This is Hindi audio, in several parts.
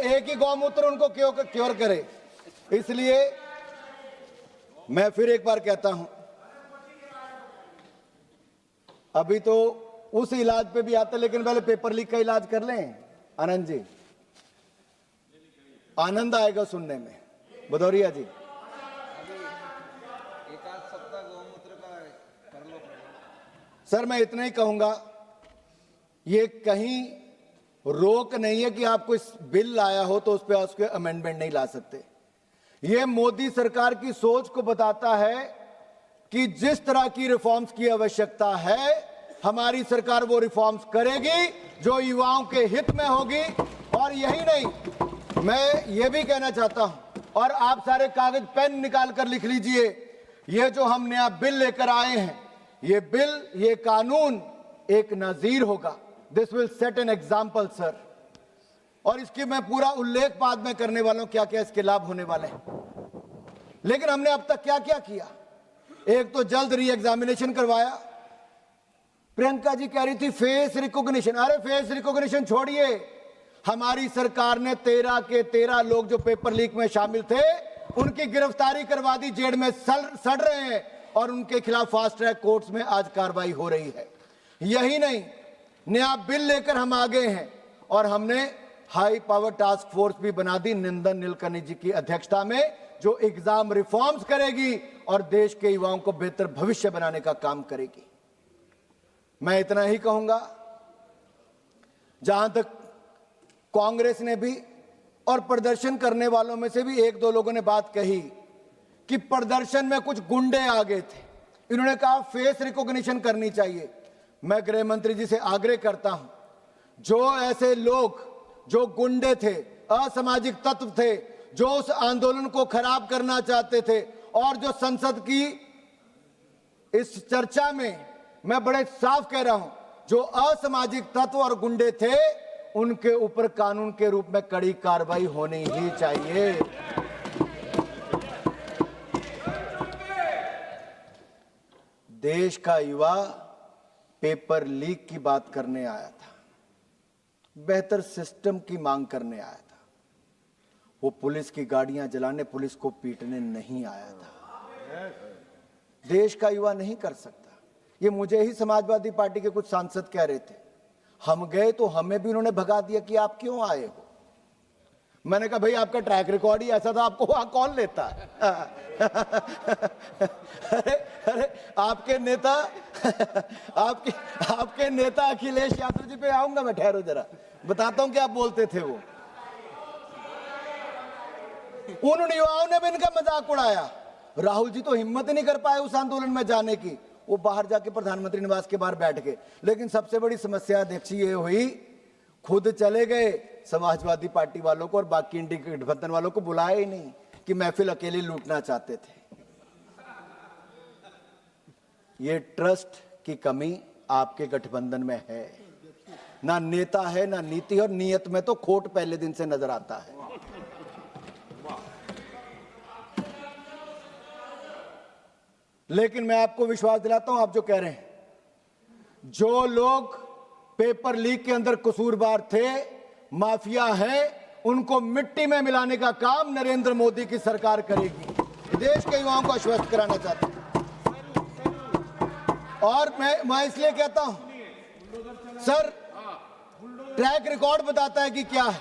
एक ही गौमूत्र उनको क्योर करे। इसलिए मैं फिर एक बार कहता हूं, अभी तो उस इलाज पे भी आता, लेकिन पहले पेपर लीक का इलाज कर लें। आनंद जी, आनंद आएगा सुनने में। भदौरिया जी, सर मैं इतना ही कहूंगा, ये कहीं रोक नहीं है कि आपको इस बिल लाया हो तो उस पर उसके अमेंडमेंट नहीं ला सकते। ये मोदी सरकार की सोच को बताता है कि जिस तरह की रिफॉर्म्स की आवश्यकता है, हमारी सरकार वो रिफॉर्म्स करेगी जो युवाओं के हित में होगी। और यही नहीं, मैं ये भी कहना चाहता हूं, और आप सारे कागज पेन निकाल कर लिख लीजिए, ये जो हम नया बिल लेकर आए हैं, ये बिल, ये कानून एक नजीर होगा। This will set an example sir. और इसकी मैं पूरा उल्लेख बाद में करने वाला हूं, क्या क्या इसके लाभ होने वाले हैं। लेकिन हमने अब तक क्या क्या किया? एक तो जल्द री एग्जामिनेशन करवाया। प्रियंका जी कह रही थी फेस रिकॉग्निशन, अरे फेस रिकॉग्निशन छोड़िए, हमारी सरकार ने 13 के 13 लोग जो पेपर लीक में शामिल थे उनकी गिरफ्तारी करवा दी, जेल में सड़ रहे हैं और उनके खिलाफ फास्ट ट्रैक कोर्ट्स में आज कार्रवाई हो रही है। यही नहीं, नया बिल लेकर हम आगे हैं और हमने हाई पावर टास्क फोर्स भी बना दी नंदन नीलकनी जी की अध्यक्षता में, जो एग्जाम रिफॉर्म्स करेगी और देश के युवाओं को बेहतर भविष्य बनाने का काम करेगी। मैं इतना ही कहूंगा, जहां तक कांग्रेस ने भी और प्रदर्शन करने वालों में से भी एक दो लोगों ने बात कही कि प्रदर्शन में कुछ गुंडे आ गए थे, इन्होंने कहा फेस रिकॉग्निशन करनी चाहिए। मैं गृह मंत्री जी से आग्रह करता हूं, जो ऐसे लोग जो गुंडे थे, असामाजिक तत्व थे, जो उस आंदोलन को खराब करना चाहते थे और जो संसद की इस चर्चा में, मैं बड़े साफ कह रहा हूं, जो असामाजिक तत्व और गुंडे थे, उनके ऊपर कानून के रूप में कड़ी कार्रवाई होनी ही चाहिए। देश का युवा पेपर लीक की बात करने आया था, बेहतर सिस्टम की मांग करने आया था। वो पुलिस की गाड़ियां जलाने, पुलिस को पीटने नहीं आया था। देश का युवा नहीं कर सकता। ये मुझे ही समाजवादी पार्टी के कुछ सांसद कह रहे थे, हम गए तो हमें भी उन्होंने भगा दिया कि आप क्यों आए हो। मैंने कहा भाई आपका ट्रैक रिकॉर्ड ही ऐसा था, आपको वहां कौन लेता है? अरे आपके नेता आपके नेता अखिलेश यादव जी पे आऊंगा मैं, ठहरो जरा, बताता हूं क्या आप बोलते थे। वो उन युवाओं ने भी इनका मजाक उड़ाया। राहुल जी तो हिम्मत ही नहीं कर पाए उस आंदोलन में जाने की, वो बाहर जाके प्रधानमंत्री निवास के बाहर बैठ गए। लेकिन सबसे बड़ी समस्या देखिए ये हुई, खुद चले गए, समाजवादी पार्टी वालों को और बाकी इंडी गठबंधन वालों को बुलाया ही नहीं कि महफिल अकेले लूटना चाहते थे। ये ट्रस्ट की कमी आपके गठबंधन में है, ना नेता है ना नीति, और नीयत में तो खोट पहले दिन से नजर आता है। लेकिन मैं आपको विश्वास दिलाता हूं, आप जो कह रहे हैं, जो लोग पेपर लीक के अंदर कसूरवार थे, माफिया हैं, उनको मिट्टी में मिलाने का काम नरेंद्र मोदी की सरकार करेगी। देश के युवाओं को आश्वस्त कराना चाहता हूं। और मैं इसलिए कहता हूं सर, ट्रैक रिकॉर्ड बताता है कि क्या है।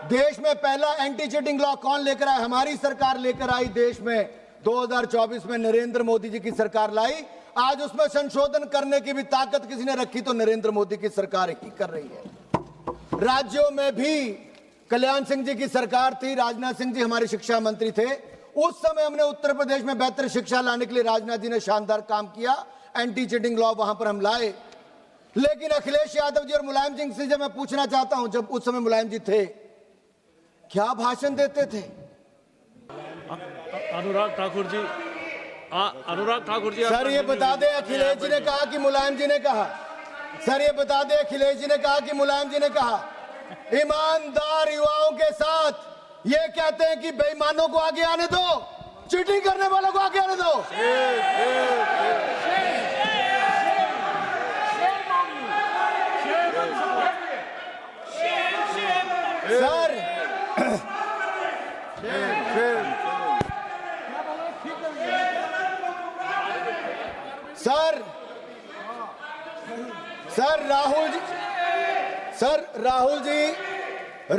देश में पहला एंटी चीटिंग लॉ कौन लेकर आया? हमारी सरकार लेकर आई। देश में 2024 में नरेंद्र मोदी जी की सरकार लाई। आज उसमें संशोधन करने की भी ताकत किसी ने रखी तो नरेंद्र मोदी की सरकार ही कर रही है। राज्यों में भी कल्याण सिंह जी की सरकार थी, राजनाथ सिंह जी हमारे शिक्षा मंत्री थे। उस समय हमने उत्तर प्रदेश में बेहतर शिक्षा लाने के लिए राजनाथ जी ने शानदार काम किया, एंटी चीटिंग लॉ वहां पर हम लाए। लेकिन अखिलेश यादव जी और मुलायम सिंह से जब मैं पूछना चाहता हूं, जब उस समय मुलायम जी थे, क्या भाषण देते थे? अनुराग ठाकुर जी सर ये बता दे अखिलेश जी ने कहा कि मुलायम जी ने कहा? सर ये बता दे अखिलेश जी ने कहा कि मुलायम जी ने कहा? ईमानदार युवाओं के साथ ये कहते हैं कि बेईमानों को आगे आने दो, चीटिंग करने वालों को आगे आने दो।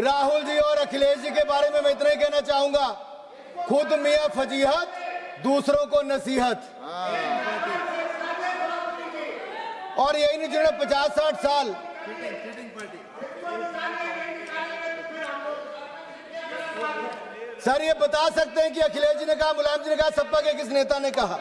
राहुल जी और अखिलेश जी के बारे में मैं इतना ही कहना चाहूंगा, खुद मियां फजीहत, दूसरों को नसीहत। और यही नहीं, जिन्होंने 50-60 साल सर ये बता सकते हैं कि अखिलेश जी ने कहा, मुलायम जी ने कहा, सपा के किस नेता ने कहा?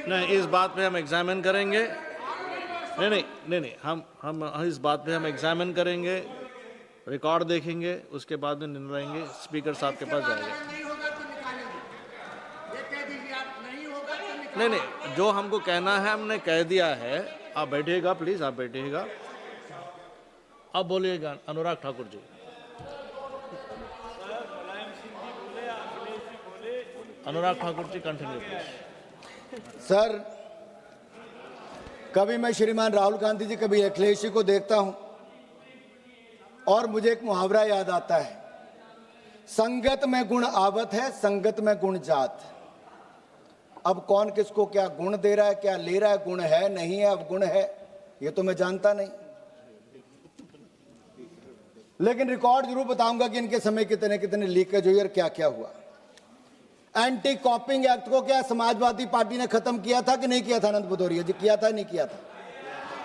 नहीं, इस बात पे हम एग्जामिन करेंगे। नहीं, हम इस बात पे हम एग्जामिन करेंगे, रिकॉर्ड देखेंगे, उसके बाद में निर्णय लेंगे। स्पीकर साहब के पास जाएंगे। नहीं, जो हमको कहना है हमने कह दिया है। आप बैठिएगा प्लीज, आप बैठिएगा। आप बोलिएगा अनुराग ठाकुर जी। अनुराग ठाकुर जी कंटिन्यू प्लीज। सर, कभी मैं श्रीमान राहुल गांधी जी, कभी अखिलेश जी को देखता हूं और मुझे एक मुहावरा याद आता है, संगत में गुण आवत है, संगत में गुण जात। अब कौन किसको क्या गुण दे रहा है, क्या ले रहा है, गुण है नहीं है, अब गुण है ये तो मैं जानता नहीं, लेकिन रिकॉर्ड जरूर बताऊंगा कि इनके समय कितने कितने लीकेज हुई और क्या क्या हुआ। एंटी कॉपिंग एक्ट को क्या समाजवादी पार्टी ने खत्म किया था कि नहीं किया था? आनंद भदौरिया जी, किया था नहीं किया था?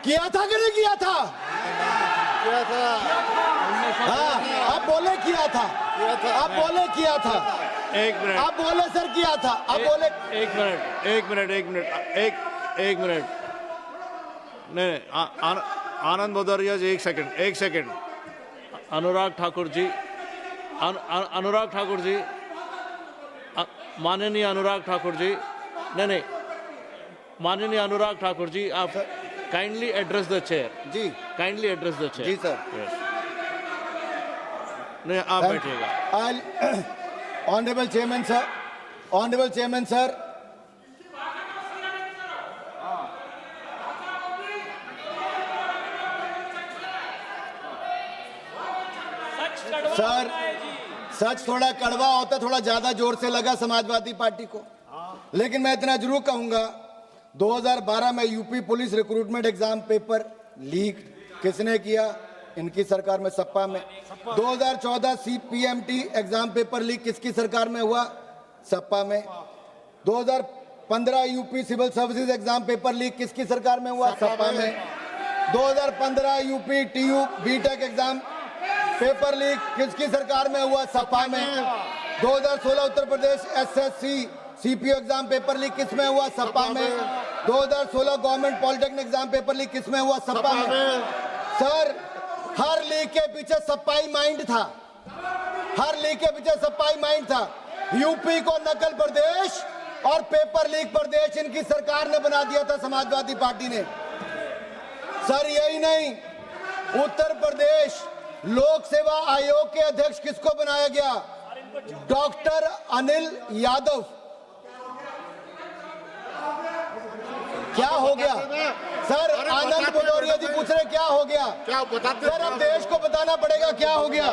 किया था कि नहीं किया था? किया था। हाँ, आप बोले किया था, आप बोले किया था। एक मिनट, आप बोले सर किया था, आप बोले। एक मिनट। नहीं, आनंद भदौरिया जी, एक सेकंड। अनुराग ठाकुर जी, माननीय अनुराग ठाकुर जी, नहीं, माननीय अनुराग ठाकुर जी, आप kindly address the chair ji, kindly address the chair ji sir. नहीं, आप बैठिएगा। ऑनरेबल चेयरमैन सर, सर सच थोड़ा कड़वा होता, थोड़ा ज्यादा जोर से लगा समाजवादी पार्टी को, लेकिन मैं इतना जरूर कहूंगा, 2012 में UP police recruitment exam paper leak किसने किया? इनकी सरकार में, सपा में। 2014 CPMT एग्जाम पेपर लीक किसकी सरकार में हुआ? सपा में। 2015 UP civil services exam paper leak किसकी सरकार में हुआ? सपा में। 2015 UP TU BTech exam paper leak किसकी सरकार में हुआ? सपा में। 2016 Uttar Pradesh SSC CPO exam paper leak किसमें हुआ? सपा में। 2016 government polytechnic exam paper leak किसमें हुआ? सपा में। सर, हर लीक के पीछे सपाई माइंड था, हर लीक के पीछे सपाई माइंड था। यूपी को नकल प्रदेश और पेपर लीक प्रदेश इनकी सरकार ने बना दिया था, समाजवादी पार्टी ने। सर यही नहीं, उत्तर प्रदेश लोक सेवा आयोग के अध्यक्ष किसको बनाया गया? डॉक्टर अनिल यादव। क्या हो गया सर? आनंद भदौरिया जी पूछ रहे क्या हो गया? क्या बताते सर, अब देश को बताना पड़ेगा क्या हो गया।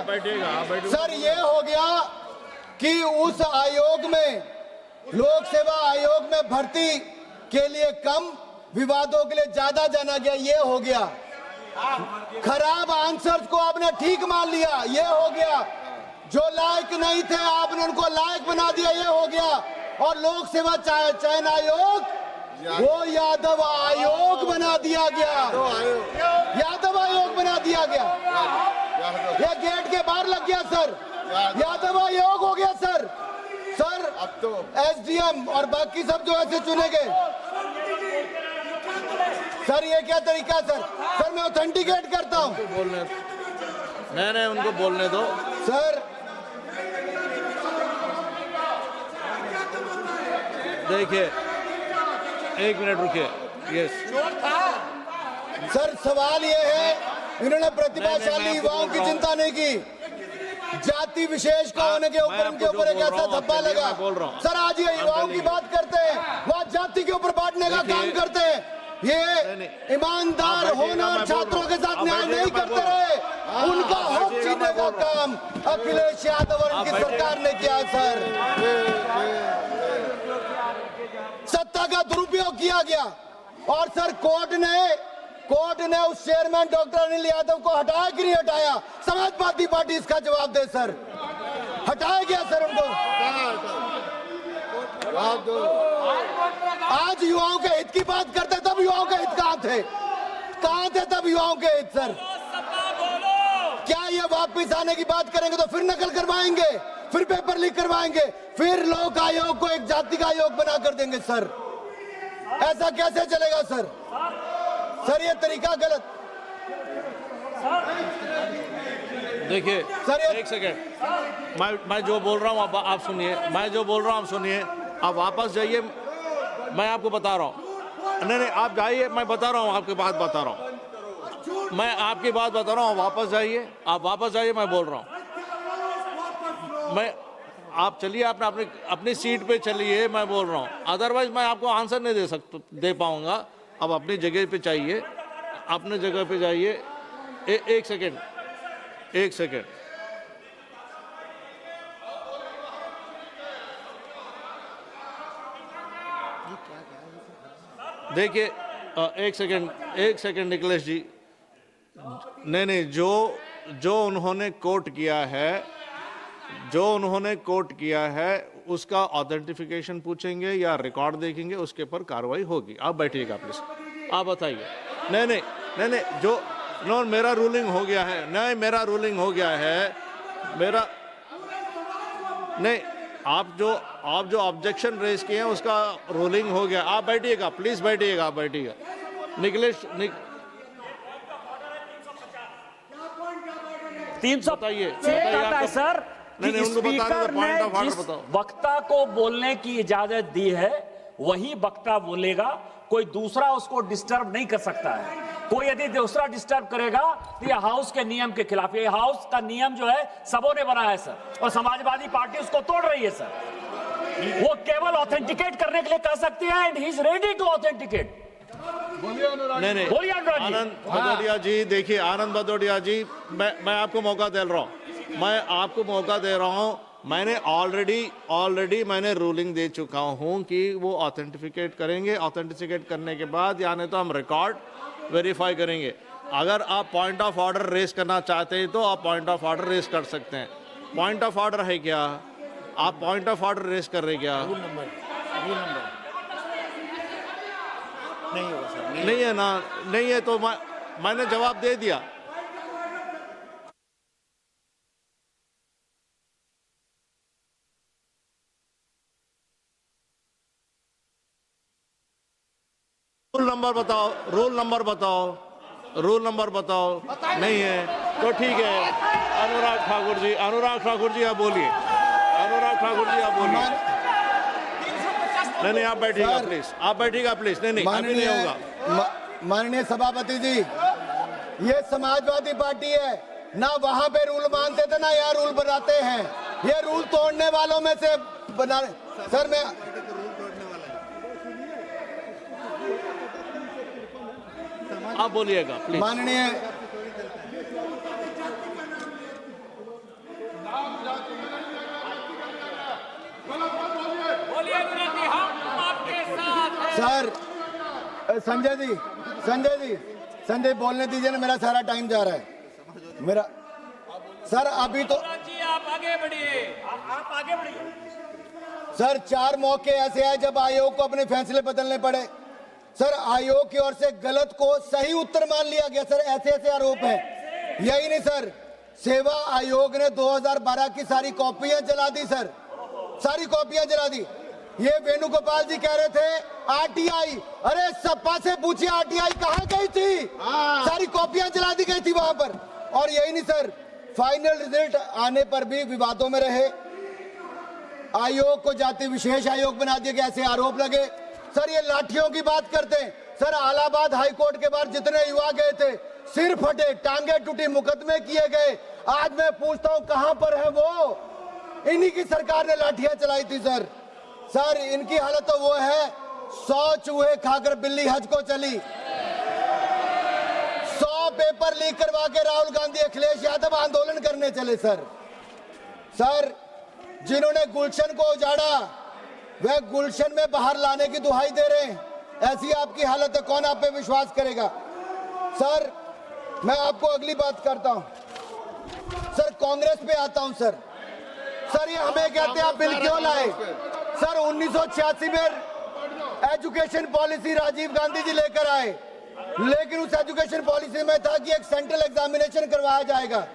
सर ये हो गया कि उस आयोग में, लोक सेवा आयोग में भर्ती के लिए कम, विवादों के लिए ज्यादा जाना गया, ये हो गया। खराब आंसर्स को आपने ठीक मान लिया, ये हो गया। जो लायक नहीं थे आपने उनको लायक बना दिया, ये हो गया। और लोक सेवा चयन आयोग वो यादव आयोग बना दिया गया, यादव आयोग बना दिया गया। ये गेट के बाहर लग गया सर, यादव आयोग हो गया सर। सर अब तो SDM और बाकी सब जो ऐसे चुने गए। सर ये क्या तरीका सर? सर मैं ऑथेंटिकेट करता हूं। नहीं, उनको बोलने दो सर। देखिए, एक मिनट रुकिए। यस, सर सवाल ये है, इन्होंने प्रतिभाशाली मैं आपको युवाओं बोल की रहा हूं। चिंता नहीं की, जाति विशेष का होने के मैं ऊपर आपको उनके जो ऊपर एक बोल रहा ऐसा हूं, धब्बा आपके लिए लगा। मैं बोल रहा हूं। सर आज ये युवाओं की बात करते हैं, वह जाति के ऊपर बांटने का देखिए, काम करते हैं। ये नहीं। ईमानदार आप बैठिएगा, होनहार मैं बोल छात्रों रहा के हूं। साथ आप न्याय बैठिएगा, नहीं मैं करते बोल रहा रहे, उनका आप हक बैठिएगा, छीनने मैं का बोल रहा काम अखिलेश यादव और आप उनकी बैठिएगा। सरकार ने किया है। सर सत्ता का दुरुपयोग किया गया और सर कोर्ट ने उस चेयरमैन डॉक्टर अनिल यादव को हटाया कि नहीं हटाया? समाजवादी पार्टी इसका जवाब दे सर। हटाया गया सर उनको? आज युवाओं के हित की बात करते तब युवाओं के हित कहाँ थे तब युवाओं के हित? सर क्या ये वापस आने की बात करेंगे तो फिर नकल करवाएंगे, फिर पेपर लीक करवाएंगे, फिर लोक आयोग को एक जाति का आयोग बना कर देंगे? सर ऐसा कैसे चलेगा सर? सर ये तरीका गलत। देखिए सर, ये- एक सेकेंड, मैं जो बोल रहा हूँ आप सुनिए, मैं जो बोल रहा हूँ आप सुनिए। आप वापस जाइए, मैं आपको बता रहा हूँ। नहीं, आप जाइए, मैं बता रहा हूँ, आपकी बात बता रहा हूँ, मैं आपकी बात बता रहा हूँ। वापस जाइए, आप वापस जाइए, मैं बोल रहा हूँ। आप चलिए, अपनी सीट पे चलिए, मैं बोल रहा हूँ। अदरवाइज मैं आपको आंसर नहीं दे पाऊंगा। अब अपनी जगह पे चाहिए, अपने जगह पे जाइए। एक सेकेंड। देखिए, एक सेकेंड निखिलेश जी। नहीं, जो उन्होंने कोट किया है उसका ऑथेंटिफिकेशन पूछेंगे या रिकॉर्ड देखेंगे, उसके ऊपर कार्रवाई होगी। आप बैठिएगा प्लीज, आप बताइए। नहीं, जो मेरा रूलिंग हो गया है। नहीं, आप जो ऑब्जेक्शन रेज किए हैं उसका रूलिंग हो गया। आप बैठिएगा प्लीज, बैठिएगा, आप बैठिएगा। निखिलेश 300 बताइए कहता है सर कि नहीं, उनको बताना था, स्पीकर point ने of order जिस बताओ। वक्ता को बोलने की इजाजत दी है वही वक्ता बोलेगा, कोई दूसरा उसको डिस्टर्ब नहीं कर सकता है। कोई यदि दूसरा डिस्टर्ब करेगा तो यह हाउस के नियम के खिलाफ। ये हाउस का नियम जो है सबों ने बनाया है सर, और समाजवादी पार्टी उसको तोड़ रही है सर। वो केवल ऑथेंटिकेट करने के लिए कह सकती है, and he is ready to authenticate. नहीं, बोलिए अनुराग जी। आनंद भदौड़िया जी, देखिए आनंद भदौड़िया जी, मैं आपको मौका दे रहा हूँ। मैंने ऑलरेडी मैंने रूलिंग दे चुका हूँ कि वो ऑथेंटिफिकेट करेंगे। ऑथेंटिफिकेट करने के बाद यानी तो हम रिकॉर्ड वेरीफाई करेंगे। अगर आप पॉइंट ऑफ ऑर्डर रेस करना चाहते हैं तो आप पॉइंट ऑफ ऑर्डर रेस कर सकते हैं। पॉइंट ऑफ ऑर्डर है क्या? आप पॉइंट ऑफ ऑर्डर रेस कर रहे क्या? रूल नंबर नहीं होगा सर। नहीं है ना? नहीं है तो मैंने जवाब दे दिया। रूल नंबर बताओ। नहीं है तो ठीक है। अनुराग ठाकुर जी आप बोलिए। नहीं, आप बैठिएगा प्लीज, नहीं अभी नहीं होगा। माननीय सभापति जी, ये समाजवादी पार्टी है ना, वहां पे रूल मानते थे ना यहाँ रूल बनाते हैं। ये रूल तोड़ने वालों में से बना। सर मैं आप बोलिएगा प्लीज। माननीय सर संजय बोलने दीजिए ना, मेरा सारा टाइम जा रहा है मेरा। सर अभी तो आप आगे बढ़िए। सर 4 मौके ऐसे हैं जब आयोग को अपने फैसले बदलने पड़े। सर आयोग की ओर से गलत को सही उत्तर मान लिया गया। सर ऐसे आरोप हैं। यही नहीं सर, सेवा आयोग ने 2012 की सारी कॉपियां जला दी सर, सारी कॉपियां जला दी। ये वेणुगोपाल जी कह रहे थे आरटीआई, अरे सपा से पूछिए आरटीआई कहां गई थी? सारी कॉपियां जला दी गई थी वहां पर। और यही नहीं सर, फाइनल रिजल्ट आने पर भी विवादों में रहे। आयोग को जाति विशेष आयोग बना दिया गया, ऐसे आरोप लगे। सर ये लाठियों की बात करते हैं। सर इलाहाबाद हाईकोर्ट के बाहर जितने युवा गए थे, सिर फटे, टांगे टूटी, मुकदमे किए गए। आज मैं पूछता हूं कहां पर है वो? इन्हीं की सरकार ने लाठियां चलाई थी सर। सर इनकी हालत तो वो है, 100 चूहे खाकर बिल्ली हज को चली। 100 पेपर लीक करवा के राहुल गांधी, अखिलेश यादव आंदोलन करने चले सर। सर जिन्होंने गुलशन को उजाड़ा, वह गुलशन में बाहर लाने की दुहाई दे रहे हैं। ऐसी आपकी हालत है, कौन आप पे विश्वास करेगा? सर मैं आपको अगली बात करता हूं। सर कांग्रेस पे आता हूं सर। सर ये हमें कहते हैं आप बिल क्यों लाए? सर 1986 में एजुकेशन पॉलिसी राजीव गांधी जी लेकर आए, लेकिन उस एजुकेशन पॉलिसी में था कि एक सेंट्रल एग्जामिनेशन करवाया जाएगा।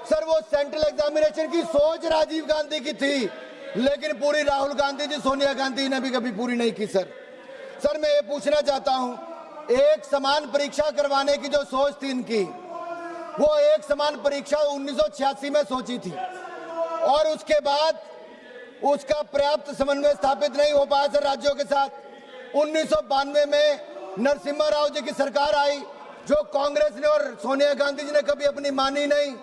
सर वो सेंट्रल एग्जामिनेशन की सोच राजीव गांधी की थी, लेकिन पूरी राहुल गांधी जी, सोनिया गांधी ने भी कभी पूरी नहीं की सर। सर मैं ये पूछना चाहता हूं, एक समान परीक्षा करवाने की जो सोच थी इनकी, वो एक समान परीक्षा 1986 में सोची थी, और उसके बाद उसका पर्याप्त समन्वय स्थापित नहीं हो पाया सर राज्यों के साथ। 1992 में नरसिम्हा राव जी की सरकार आई, जो कांग्रेस ने और सोनिया गांधी जी ने कभी अपनी मानी नहीं।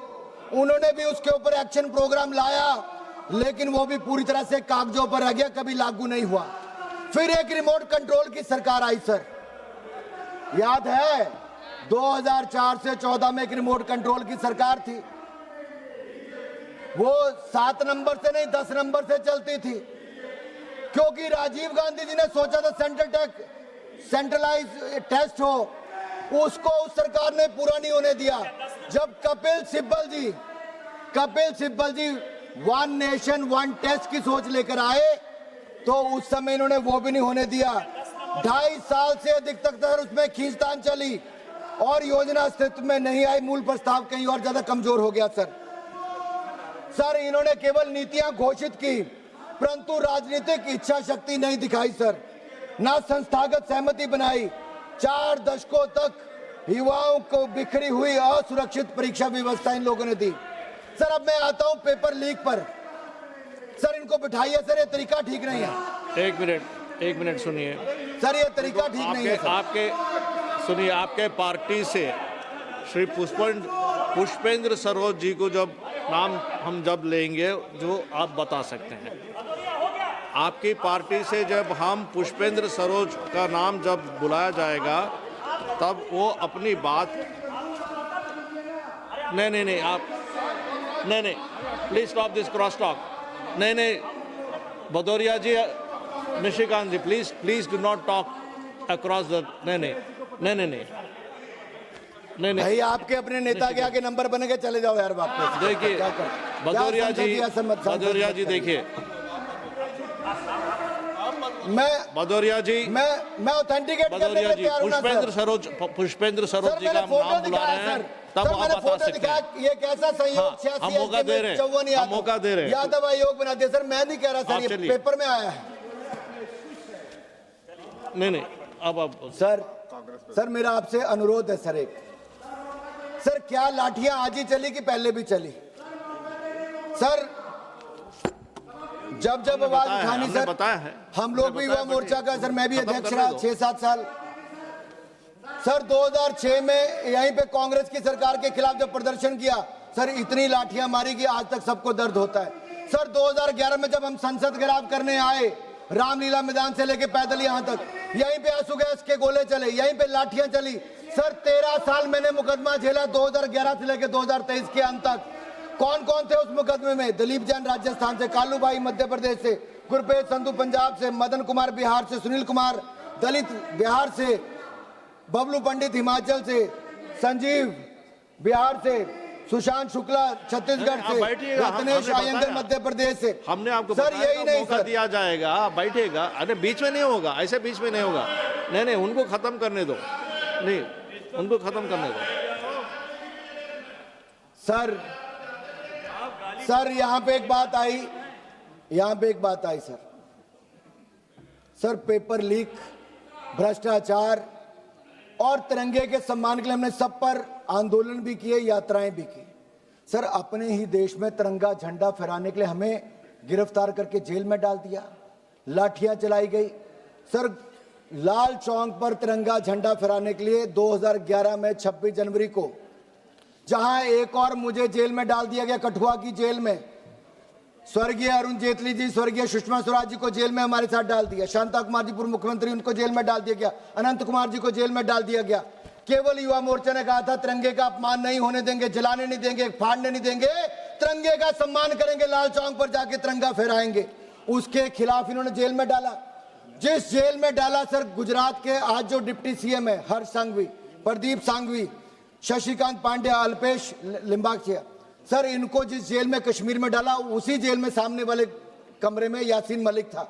उन्होंने भी उसके ऊपर एक्शन प्रोग्राम लाया, लेकिन वो भी पूरी तरह से कागजों पर रह गया, कभी लागू नहीं हुआ। फिर एक रिमोट कंट्रोल की सरकार आई सर, याद है 2004 से 14 में एक रिमोट कंट्रोल की सरकार थी। वो 7 नंबर से नहीं 10 नंबर से चलती थी, क्योंकि राजीव गांधी जी ने सोचा था सेंट्रलाइज टेस्ट हो, उसको उस सरकार ने पूरा नहीं होने दिया। जब कपिल सिब्बल जी वन नेशन वन टेस्ट की सोच लेकर आए, तो उस समय इन्होंने वो भी नहीं होने दिया। 2.5 साल से अधिक तक सर उसमें खींचतान चली और योजना अस्तित्व में नहीं आई। मूल प्रस्ताव कहीं और ज्यादा कमजोर हो गया सर इन्होंने केवल नीतियां घोषित की, परंतु राजनीतिक इच्छा शक्ति नहीं दिखाई सर, ना संस्थागत सहमति बनाई। 4 दशकों तक युवाओं को बिखरी हुई असुरक्षित परीक्षा व्यवस्था इन लोगों ने दी। सर अब मैं आता हूं पेपर लीक पर। सर इनको बिठाइए सर, ये तरीका ठीक नहीं है। एक मिनट सुनिए सर, ये तरीका ठीक नहीं है सर। आपके पार्टी से श्री पुष्पेंद्र सरोज जी को जब नाम हम जब लेंगे, जो आप बता सकते हैं, आपकी पार्टी से जब हम पुष्पेंद्र सरोज का नाम जब बुलाया जाएगा, तब वो अपनी बात नहीं आप नहीं please stop this cross talk. नहीं Bhadauria ji, Nishikant ji, please do not talk across the नहीं भाई आपके अपने नेता के आगे नंबर बन के चले जाओ यार वापस। देखिए भदौरिया जी देखिए, भदौरिया जी मैं ऑथेंटिकेट करने के तैयार हूं ना सर। पुष्पेंद्र सरोज जी का नाम बुला रहे हैं, तब आप बता सकते हैं। ये कैसा संयोग? 86 हम मौका दे रहे हैं, हम मौका दे रहे हैं। यादव आयोग बना दिया सर, मैं नहीं कह रहा सर, ये पेपर में आया है। नहीं अब सर मेरा आपसे अनुरोध है सर, सर क्या लाठियां आज ही चली कि पहले भी चली? सर जब आवाज उठानी सर, बताया है हम लोग भी युवा मोर्चा का सर, मैं भी अध्यक्ष रहा 6-7 साल। सर 2006 में यहीं पे कांग्रेस की सरकार के खिलाफ जब प्रदर्शन किया सर, इतनी लाठियां मारी कि आज तक सबको दर्द होता है। सर 2011 में जब हम संसद घेराव करने आए, रामलीला मैदान से लेके पैदल यहाँ तक, यहीं पे आंसू गैस के गोले चले, यहीं पे लाठियां चली। सर 13 साल मैंने मुकदमा झेला, 2011 से लेके 2023 के अंत तक। कौन कौन थे उस मुकदमे में? दिलीप जैन राजस्थान से, कालू भाई मध्य प्रदेश से, गुरप्रीत संधू पंजाब से, मदन कुमार बिहार से, सुनील कुमार दलित बिहार से, बबलू पंडित हिमाचल से, संजीव बिहार से, सुशांत शुक्ला छत्तीसगढ़ से, रत्नेश आयंगर मध्य प्रदेश से। हमने आपको सर यही नहीं मौका दिया जाएगा, बैठेगा। अरे बीच में नहीं होगा, ऐसे बीच में नहीं होगा। नहीं उनको खत्म करने दो, उनको खत्म करने दो। सर यहाँ पे एक बात आई सर, पेपर लीक, भ्रष्टाचार और तिरंगे के सम्मान के लिए हमने सब पर आंदोलन भी किए, यात्राएं भी की। सर अपने ही देश में तिरंगा झंडा फहराने के लिए हमें गिरफ्तार करके जेल में डाल दिया, लाठियां चलाई गई। सर, लाल चौक पर तिरंगा झंडा फहराने के लिए 2011 में 26 जनवरी को जहां एक और मुझे जेल में डाल दिया गया, कठुआ की जेल में। स्वर्गीय अरुण जेटली जी, स्वर्गीय सुषमा स्वराज जी को जेल में हमारे साथ डाल दिया, शांता कुमार जी पूर्व मुख्यमंत्री, उनको जेल में डाल दिया गया, अनंत कुमार जी को जेल में डाल दिया गया। केवल युवा मोर्चा ने कहा था तिरंगे का अपमान नहीं होने देंगे, जलाने नहीं देंगे, फाड़ने नहीं देंगे, तिरंगे का सम्मान करेंगे, लाल चौक पर जाके तिरंगा फहराएंगे। उसके खिलाफ इन्होंने जेल में डाला। जिस जेल में डाला सर, गुजरात के आज जो डिप्टी सीएम है हर्ष सांघवी, प्रदीप सांघवी, शशिकांत पांडे, अल्पेश लिंबाचिया, सर इनको जिस जेल में कश्मीर में डाला, उसी जेल में सामने वाले कमरे में यासीन मलिक था।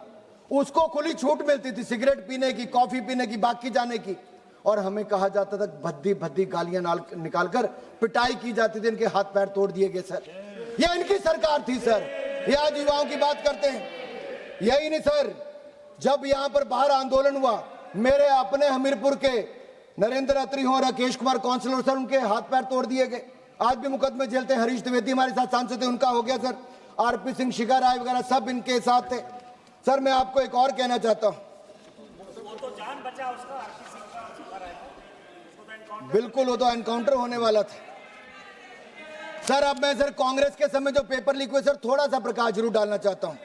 उसको खुली छूट मिलती थी सिगरेट पीने की, कॉफी पीने की, बाकी जाने की, और हमें कहा जाता था भद्दी भद्दी गालियां निकालकर पिटाई की जाती थी, इनके हाथ पैर तोड़ दिए गए सर। ये इनकी सरकार थी सर। ये आज युवाओं की बात करते हैं। यही नहीं सर, जब यहां पर बाहर आंदोलन हुआ, मेरे अपने हमीरपुर के नरेंद्र अत्री हो, राकेश कुमार काउंसिलर सर, उनके हाथ पैर तोड़ दिए गए। आज भी मुकदमे झेलते हैं। हरीश द्विवेदी हमारे साथ सांसद थे, उनका हो गया सर। आरपी सिंह, शिखा राय वगैरह सब इनके साथ थे। सर मैं आपको एक और कहना चाहता हूं, बिल्कुल वो तो एनकाउंटर होने वाला था सर। अब मैं सर कांग्रेस के समय जो पेपर लीक हुए सर, थोड़ा सा प्रकाश जरूर डालना चाहता हूं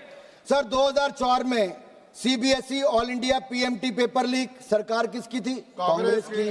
सर। 2004 में CBSE all India PMT paper leak सरकार किसकी थी? कांग्रेस की।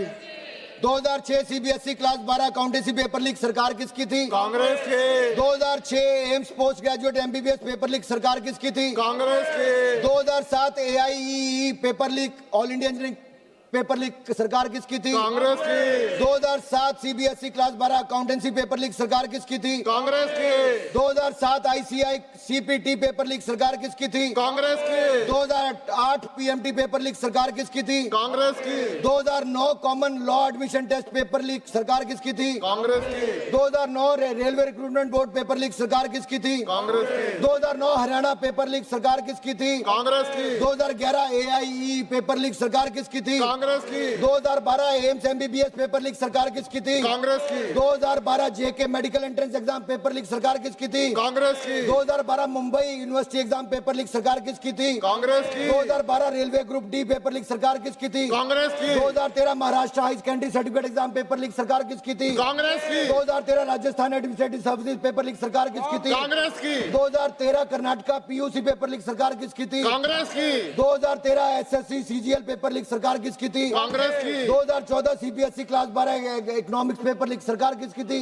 2006 CBSE class 12 accountancy paper leak सरकार किसकी थी? कांग्रेस के। 2006 AIIMS post graduate MBBS paper leak सरकार किसकी थी? कांग्रेस के। 2007 AIEEE paper leak all India engineering paper leak सरकार किसकी थी? कांग्रेस की। 2007 CBSE class 12 accountancy paper leak सरकार किसकी थी? कांग्रेस की। 2007 आईसीआई सीपीटी पेपर लीक सरकार किसकी थी? कांग्रेस की। 2008 पीएमटी पेपर लीक सरकार किसकी थी? कांग्रेस की। 2009 common law admission test paper leak सरकार किसकी थी? कांग्रेस की। 2009 railway recruitment board paper leak सरकार किसकी थी? कांग्रेस की। 2009 हरियाणा पेपर लीक सरकार किसकी थी? कांग्रेस की। 2011 एआईई पेपर लीक सरकार किसकी थी? कांग्रेस की। 2012 एम्स एमबीबीएस पेपर लीक सरकार किसकी थी? कांग्रेस की। 2012 JK medical entrance exam paper leak सरकार किसकी थी? कांग्रेस की। 2012 Mumbai university exam paper leak सरकार किसकी थी? कांग्रेस की। 2012 railway group D paper leak सरकार किसकी थी? कांग्रेस की। 2013 Maharashtra high secondary certificate exam paper leak सरकार किसकी थी? कांग्रेस की। 2013 Rajasthan administrative services paper leak सरकार किसकी थी? कांग्रेस की। 2013 कर्नाटका पीयूसी पेपर लीक सरकार किसकी थी? कांग्रेस की। 2013 एसएससी सीजीएल पेपर लीक सरकार किसकी थी? कांग्रेस की। 2014 CBSE class 12 economics paper leak सरकार किसकी थी?